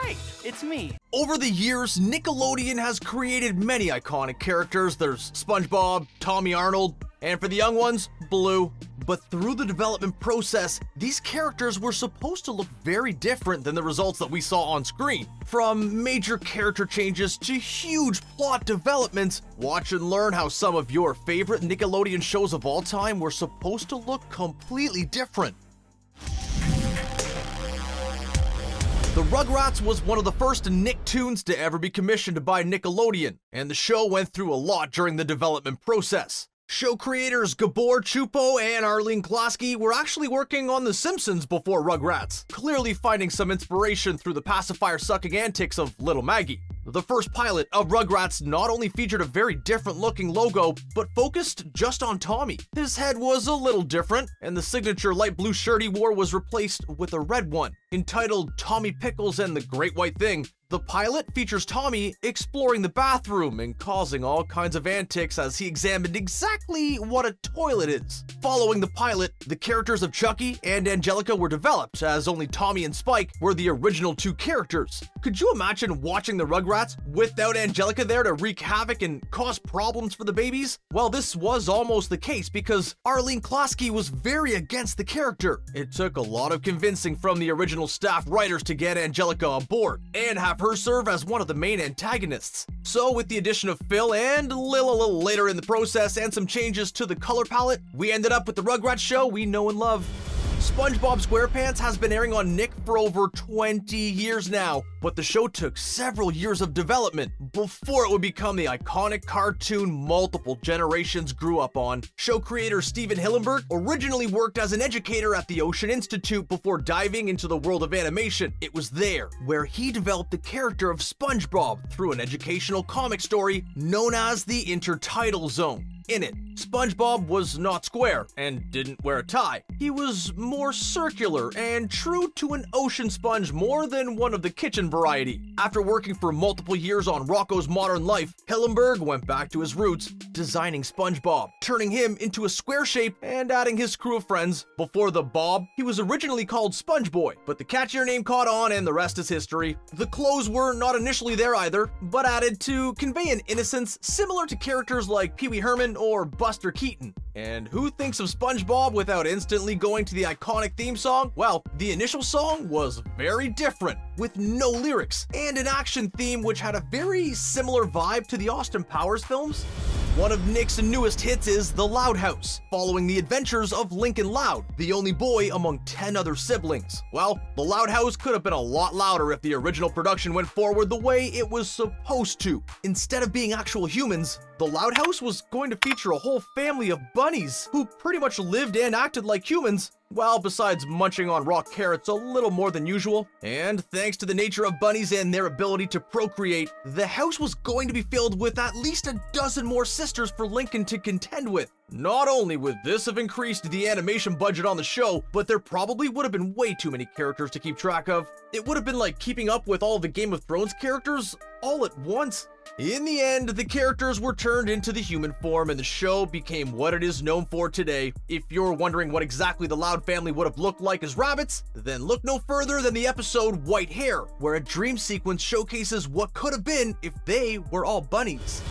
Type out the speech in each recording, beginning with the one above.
Hey, it's me. Over the years, Nickelodeon has created many iconic characters. There's SpongeBob, Tommy Arnold, and for the young ones, Blue. But through the development process, these characters were supposed to look very different than the results that we saw on screen. From major character changes to huge plot developments, watch and learn how some of your favorite Nickelodeon shows of all time were supposed to look completely different. The Rugrats was one of the first Nicktoons to ever be commissioned by Nickelodeon, and the show went through a lot during the development process. Show creators Gábor, Csupó, and Arlene Klasky were actually working on The Simpsons before Rugrats, clearly finding some inspiration through the pacifier-sucking antics of little Maggie. The first pilot of Rugrats not only featured a very different looking logo, but focused just on Tommy. His head was a little different, and the signature light blue shirt he wore was replaced with a red one. Entitled Tommy Pickles and the Great White Thing, the pilot features Tommy exploring the bathroom and causing all kinds of antics as he examined exactly what a toilet is. Following the pilot, the characters of Chucky and Angelica were developed, as only Tommy and Spike were the original two characters. Could you imagine watching the Rugrats without Angelica there to wreak havoc and cause problems for the babies? Well, this was almost the case because Arlene Klasky was very against the character. It took a lot of convincing from the original staff writers to get Angelica on board and have her serve as one of the main antagonists. So with the addition of Phil and Lil a little later in the process and some changes to the color palette, we ended up with the Rugrats show we know and love. SpongeBob Squarepants has been airing on Nick for over 20 years now, but the show took several years of development before it would become the iconic cartoon multiple generations grew up on. Show creator Stephen Hillenburg originally worked as an educator at the Ocean Institute before diving into the world of animation. It was there where he developed the character of SpongeBob through an educational comic story known as the Intertidal Zone. In it, SpongeBob was not square and didn't wear a tie. He was more circular and true to an ocean sponge more than one of the kitchen variety. After working for multiple years on Rocko's Modern Life, Hillenburg went back to his roots, designing SpongeBob, turning him into a square shape and adding his crew of friends. Before the Bob, he was originally called SpongeBoy, but the catchier name caught on and the rest is history. The clothes were not initially there either, but added to convey an innocence similar to characters like Pee Wee Herman or Buster Keaton. And who thinks of SpongeBob without instantly going to the iconic theme song? Well, the initial song was very different, with no lyrics, and an action theme which had a very similar vibe to the Austin Powers films. One of Nick's newest hits is The Loud House, following the adventures of Lincoln Loud, the only boy among 10 other siblings. Well, The Loud House could have been a lot louder if the original production went forward the way it was supposed to. Instead of being actual humans, The Loud House was going to feature a whole family of bunnies who pretty much lived and acted like humans. Well, besides munching on raw carrots a little more than usual, and thanks to the nature of bunnies and their ability to procreate, the house was going to be filled with at least a dozen more sisters for Lincoln to contend with. Not only would this have increased the animation budget on the show, but there probably would have been way too many characters to keep track of. It would have been like keeping up with all the Game of Thrones characters all at once. In the end, the characters were turned into the human form and the show became what it is known for today. If you're wondering what exactly the Loud family would have looked like as rabbits, then look no further than the episode White Hair, where a dream sequence showcases what could have been if they were all bunnies.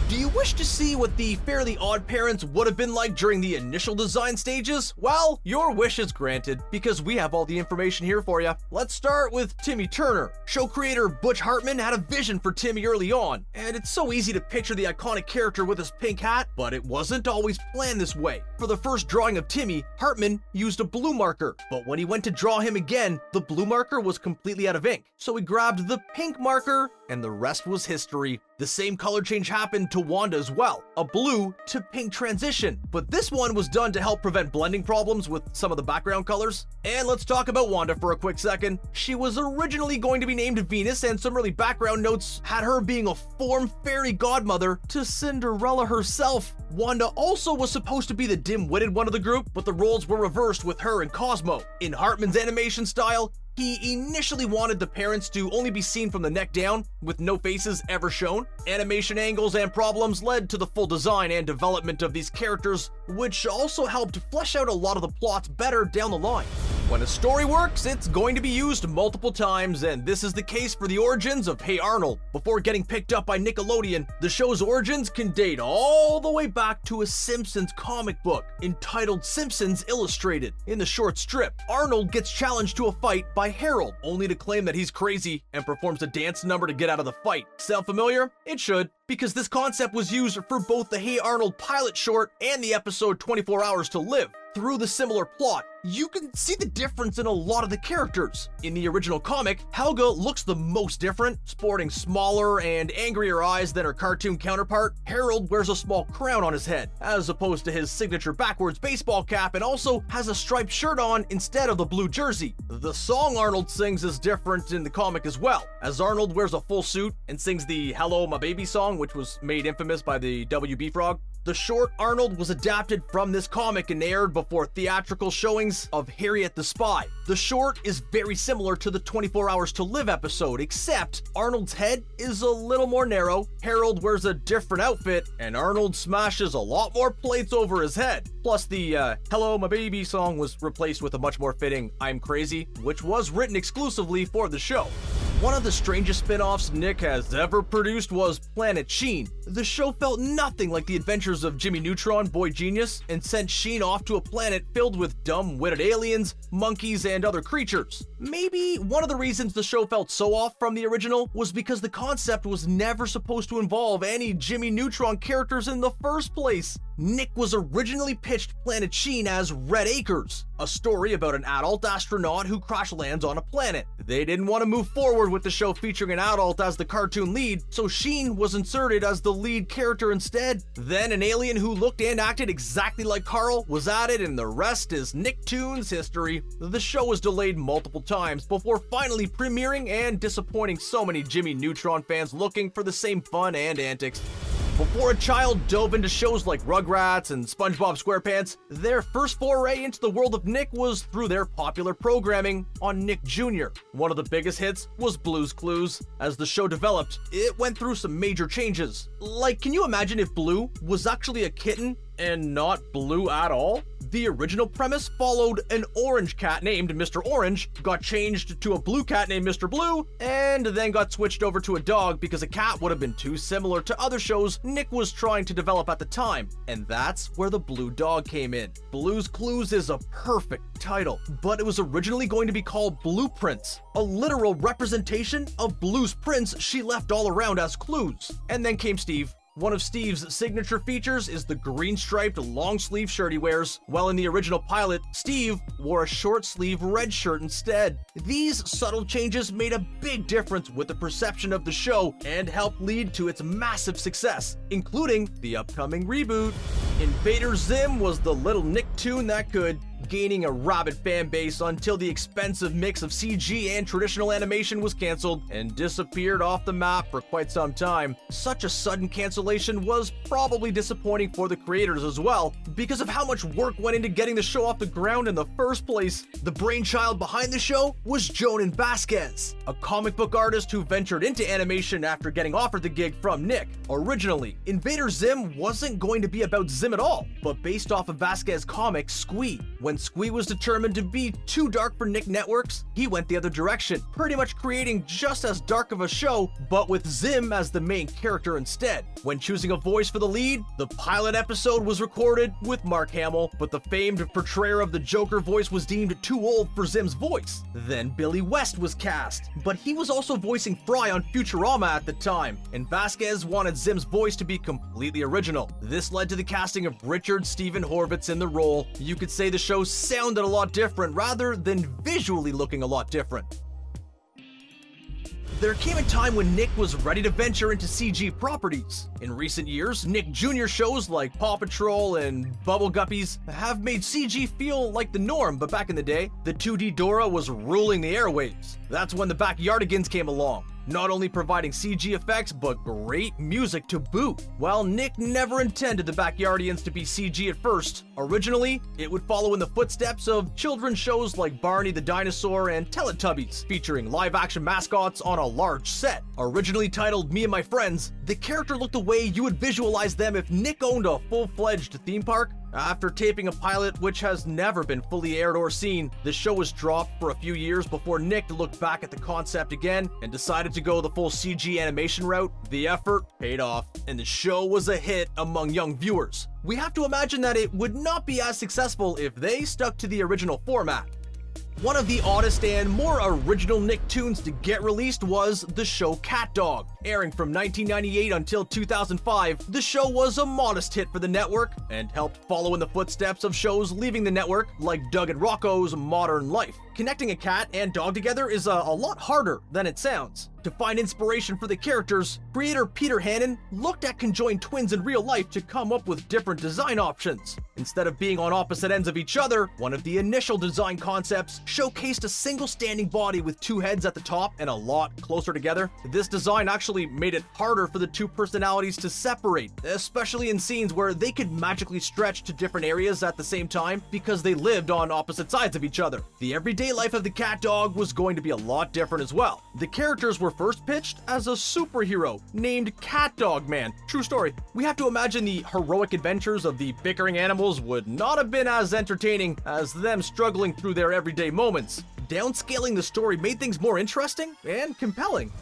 Do you wish to see what the Fairly Odd Parents would have been like during the initial design stages? Well, your wish is granted, because we have all the information here for you. Let's start with Timmy Turner. Show creator Butch Hartman had a vision for Timmy early on, and it's so easy to picture the iconic character with his pink hat, but it wasn't always planned this way. For the first drawing of Timmy, Hartman used a blue marker, but when he went to draw him again, the blue marker was completely out of ink. So he grabbed the pink marker, and the rest was history. The same color change happened to Wanda as well, a blue to pink transition, but this one was done to help prevent blending problems with some of the background colors. And let's talk about Wanda for a quick second. She was originally going to be named Venus, and some early background notes had her being a form fairy godmother to Cinderella herself. Wanda also was supposed to be the dim-witted one of the group, but the roles were reversed with her and Cosmo. In Hartman's animation style, he initially wanted the parents to only be seen from the neck down, with no faces ever shown. Animation angles and problems led to the full design and development of these characters, which also helped flesh out a lot of the plots better down the line. When a story works, it's going to be used multiple times, and this is the case for the origins of Hey Arnold. Before getting picked up by Nickelodeon, the show's origins can date all the way back to a Simpsons comic book entitled Simpsons Illustrated. In the short strip, Arnold gets challenged to a fight by Harold, only to claim that he's crazy and performs a dance number to get out of the fight. Sound familiar? It should, because this concept was used for both the Hey Arnold pilot short and the episode 24 Hours to Live. Through the similar plot, you can see the difference in a lot of the characters. In the original comic, Helga looks the most different, sporting smaller and angrier eyes than her cartoon counterpart. Harold wears a small crown on his head, as opposed to his signature backwards baseball cap, and also has a striped shirt on instead of the blue jersey. The song Arnold sings is different in the comic as well, as Arnold wears a full suit and sings the Hello My Baby song, which was made infamous by the WB Frog. The short Arnold was adapted from this comic and aired before theatrical showings of Harriet the Spy. The short is very similar to the 24 Hours to Live episode, except Arnold's head is a little more narrow, Harold wears a different outfit, and Arnold smashes a lot more plates over his head. Plus the Hello My Baby song was replaced with a much more fitting I'm Crazy, which was written exclusively for the show. One of the strangest spin-offs Nick has ever produced was Planet Sheen. The show felt nothing like the adventures of Jimmy Neutron, Boy Genius, and sent Sheen off to a planet filled with dumb-witted aliens, monkeys, and other creatures. Maybe one of the reasons the show felt so off from the original was because the concept was never supposed to involve any Jimmy Neutron characters in the first place. Nick was originally pitched Planet Sheen as Red Acres, a story about an adult astronaut who crash lands on a planet. They didn't want to move forward with the show featuring an adult as the cartoon lead, so Sheen was inserted as the lead character instead. Then an alien who looked and acted exactly like Carl was added, and the rest is Nicktoons history. The show was delayed multiple times before finally premiering and disappointing so many Jimmy Neutron fans looking for the same fun and antics. Before a child dove into shows like Rugrats and SpongeBob Squarepants, their first foray into the world of Nick was through their popular programming on Nick Jr. One of the biggest hits was Blue's Clues. As the show developed, it went through some major changes. Like, can you imagine if Blue was actually a kitten and not blue at all? The original premise followed an orange cat named Mr. Orange, got changed to a blue cat named Mr. Blue, and then got switched over to a dog because a cat would have been too similar to other shows Nick was trying to develop at the time. And that's where the blue dog came in. Blue's Clues is a perfect title, but it was originally going to be called Blueprints, a literal representation of Blue's prints she left all around as clues. And then came Steve. One of Steve's signature features is the green-striped long-sleeve shirt he wears, while in the original pilot, Steve wore a short-sleeve red shirt instead. These subtle changes made a big difference with the perception of the show and helped lead to its massive success, including the upcoming reboot. Invader Zim was the little Nicktoon that could, gaining a rabid fan base until the expensive mix of CG and traditional animation was cancelled and disappeared off the map for quite some time. Such a sudden cancellation was probably disappointing for the creators as well, because of how much work went into getting the show off the ground in the first place. The brainchild behind the show was Jonan Vasquez, a comic book artist who ventured into animation after getting offered the gig from Nick. Originally, Invader Zim wasn't going to be about Zim at all, but based off of Vasquez's comic Squee. When Squee was determined to be too dark for Nick Networks, he went the other direction, pretty much creating just as dark of a show, but with Zim as the main character instead. When choosing a voice for the lead, the pilot episode was recorded with Mark Hamill, but the famed portrayer of the Joker voice was deemed too old for Zim's voice. Then Billy West was cast, but he was also voicing Fry on Futurama at the time, and Vasquez wanted Zim's voice to be completely original. This led to the casting of Richard Stephen Horvitz in the role. You could say the show sounded a lot different rather than visually looking a lot different. There came a time when Nick was ready to venture into CG properties. In recent years, Nick Jr. shows like Paw Patrol and Bubble Guppies have made CG feel like the norm, but back in the day, the 2D Dora was ruling the airwaves. That's when the Backyardigans came along, not only providing CG effects, but great music to boot. While Nick never intended the Backyardigans to be CG at first, originally, it would follow in the footsteps of children's shows like Barney the Dinosaur and Teletubbies, featuring live-action mascots on a large set. Originally titled Me and My Friends, the character looked the way you would visualize them if Nick owned a full-fledged theme park. After taping a pilot which has never been fully aired or seen, the show was dropped for a few years before Nick looked back at the concept again and decided to go the full CG animation route. The effort paid off, and the show was a hit among young viewers. We have to imagine that it would not be as successful if they stuck to the original format. One of the oddest and more original Nicktoons to get released was the show Cat Dog. Airing from 1998 until 2005, the show was a modest hit for the network and helped follow in the footsteps of shows leaving the network like Doug and Rocco's Modern Life. Connecting a cat and dog together is a lot harder than it sounds. To find inspiration for the characters, creator Peter Hannon looked at conjoined twins in real life to come up with different design options. Instead of being on opposite ends of each other, one of the initial design concepts showcased a single standing body with two heads at the top and a lot closer together. This design actually made it harder for the two personalities to separate, especially in scenes where they could magically stretch to different areas at the same time because they lived on opposite sides of each other. The everyday life of the cat dog was going to be a lot different as well. The characters were first pitched as a superhero named Cat Dog Man. True story. We have to imagine the heroic adventures of the bickering animals would not have been as entertaining as them struggling through their everyday moments. Downscaling the story made things more interesting and compelling.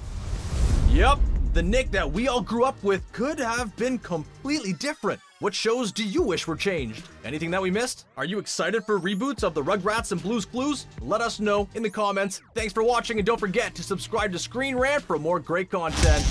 Yep, the Nick that we all grew up with could have been completely different. What shows do you wish were changed? Anything that we missed? Are you excited for reboots of the Rugrats and Blue's Clues? Let us know in the comments. Thanks for watching, and don't forget to subscribe to Screen Rant for more great content.